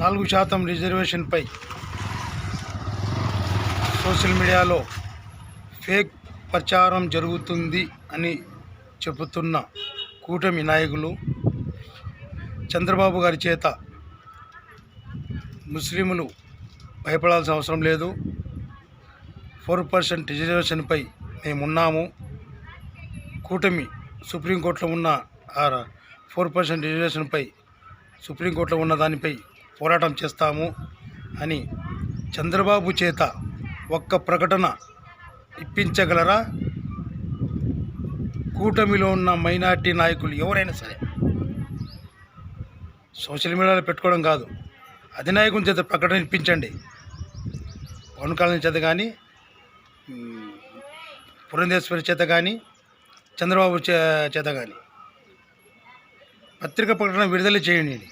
4% రిజర్వేషన్పై social మీడియాలో fake ప్రచారం జరుగుతుంది అని చెబుతున్న కూటమి నాయకులు చంద్రబాబు గారి చేత ముస్లింలు భయపడాల్సిన అవసరం లేదు, 4% రిజర్వేషన్పై మేమున్నాము, కూటమి సుప్రీంకోర్టులో ఉన్న 4% రిజర్వేషన్పై సుప్రీంకోర్టులో ఉన్న దానిపై పోరాటం చేస్తాము అని చంద్రబాబు చేత ఒక్క ప్రకటన ఇప్పించగలరా? కూటమిలో ఉన్న మైనార్టీ నాయకులు ఎవరైనా సరే సోషల్ మీడియాలో పెట్టుకోవడం కాదు, అధినాయకుని చేత ప్రకటన ఇప్పించండి. పవన్ కళ్యాణ్ చేత కానీ, పురంధేశ్వరి చేత కానీ, చంద్రబాబు చేత కానీ పత్రిక ప్రకటన విడుదల చేయండి.